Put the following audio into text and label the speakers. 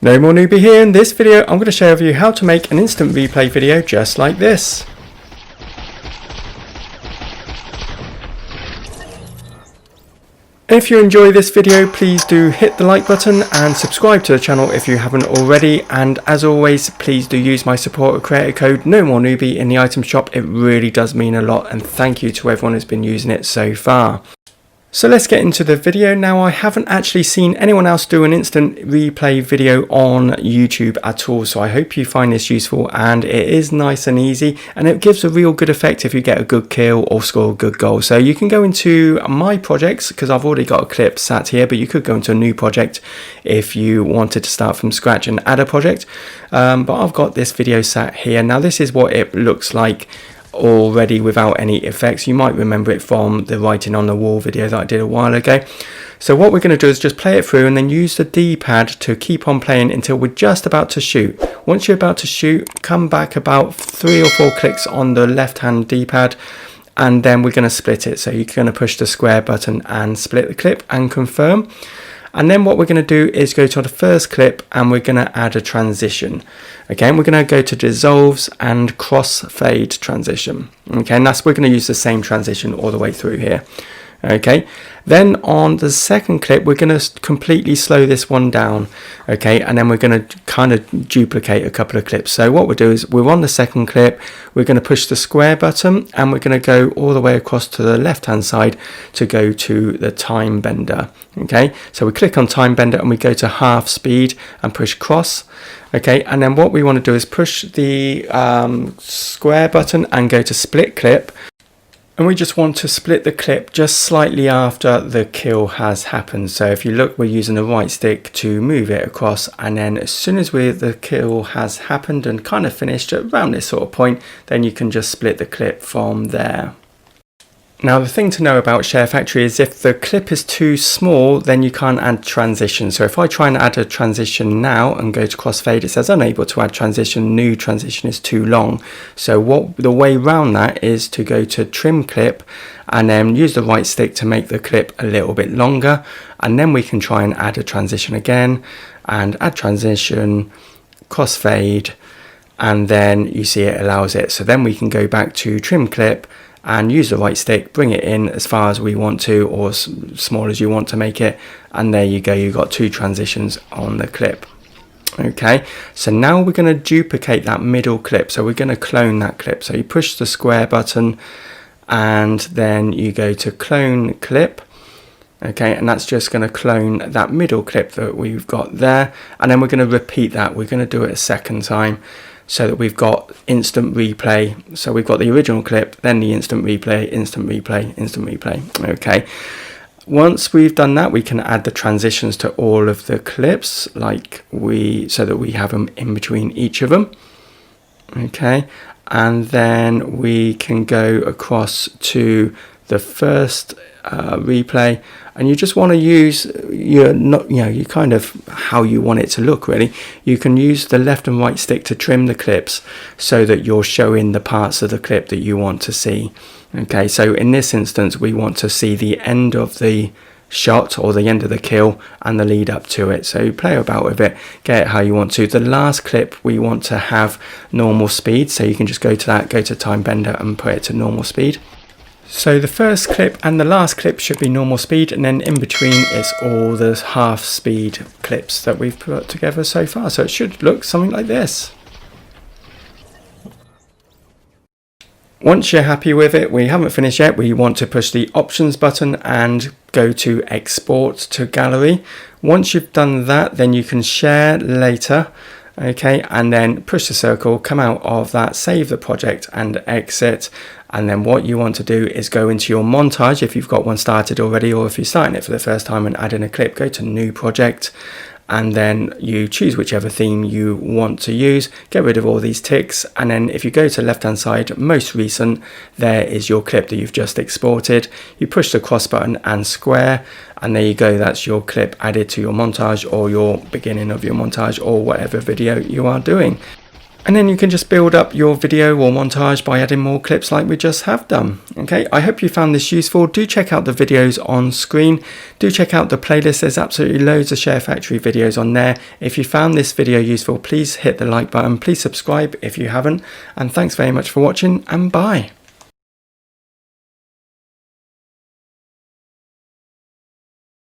Speaker 1: No More Newbie here. In this video I'm going to share with you how to make an instant replay video just like this. If you enjoy this video, please do hit the like button and subscribe to the channel if you haven't already, and as always please do use my support creator code NoMoreNoobie in the item shop. It really does mean a lot, and thank you to everyone who's been using it so far. So let's get into the video now. I haven't actually seen anyone else do an instant replay video on YouTube at all, so I hope you find this useful, and it is nice and easy, and it gives a real good effect if you get a good kill or score a good goal. So you can go into my projects, because I've already got a clip sat here, but you could go into a new project if you wanted to start from scratch and add a project, but I've got this video sat here. Now this is what it looks like already without any effects. You might remember it from the writing on the wall video that I did a while ago. So what we're going to do is just play it through and then use the D-pad to keep on playing until we're just about to shoot. Once you're about to shoot, come back about 3 or 4 clicks on the left hand D-pad, and then we're going to split it. So you're going to push the square button and split the clip and confirm. And then what we're going to do is go to the first clip and we're going to add a transition. Okay, and we're going to go to dissolves and crossfade transition. Okay, and we're going to use the same transition all the way through here. Okay, then on the second clip we're going to completely slow this one down. Okay, and then we're going to kind of duplicate a couple of clips. So what we'll do is we're on the second clip, we're going to push the square button and we're going to go all the way across to the left hand side to go to the time bender. Okay, so we click on time bender and we go to half speed and push cross. Okay, and then what we want to do is push the square button and go to split clip. And we just want to split the clip just slightly after the kill has happened. So if you look, we're using the right stick to move it across, and then as soon as the kill has happened and kind of finished around this sort of point, then you can just split the clip from there. Now the thing to know about Sharefactory is if the clip is too small, then you can't add transition. So if I try and add a transition now and go to crossfade, it says unable to add transition, new transition is too long. So the way around that is to go to trim clip and then use the right stick to make the clip a little bit longer, and then we can try and add a transition again and add transition, crossfade, and then you see it allows it. So then we can go back to trim clip and use the right stick, bring it in as far as we want to, or as small as you want to make it, and there you go, you've got 2 transitions on the clip. Okay, so now we're going to duplicate that middle clip, so we're going to clone that clip. So you push the square button and then you go to clone clip. Okay, and that's just going to clone that middle clip that we've got there, and then we're going to repeat that. We're going to do it a second time, so that we've got instant replay. So we've got the original clip, then the instant replay, instant replay, instant replay. Okay, once we've done that, we can add the transitions to all of the clips so that we have them in between each of them. Okay, and then we can go across to the first replay, and you just want to use you kind of how you want it to look really. You can use the left and right stick to trim the clips so that you're showing the parts of the clip that you want to see. Okay, so in this instance we want to see the end of the shot or the end of the kill and the lead up to it. So play about with it, get it how you want to. The last clip we want to have normal speed, so you can just go to that, go to time bender and put it to normal speed. So the first clip and the last clip should be normal speed, and then in between is all the half speed clips that we've put together so far. So it should look something like this. Once you're happy with it, we haven't finished yet, we want to push the options button and go to export to gallery. Once you've done that, then you can share later. Okay, and then push the circle, come out of that, save the project and exit. And then what you want to do is go into your montage if you've got one started already, or if you're starting it for the first time and adding a clip, go to new project, and then you choose whichever theme you want to use, get rid of all these ticks, and then if you go to left hand side, most recent, there is your clip that you've just exported. You push the cross button and square, and there you go, that's your clip added to your montage or your beginning of your montage or whatever video you are doing. And then you can just build up your video or montage by adding more clips like we just have done. Okay, I hope you found this useful. Do check out the videos on screen. Do check out the playlist. There's absolutely loads of Sharefactory videos on there. If you found this video useful, please hit the like button. Please subscribe if you haven't. And thanks very much for watching, and bye.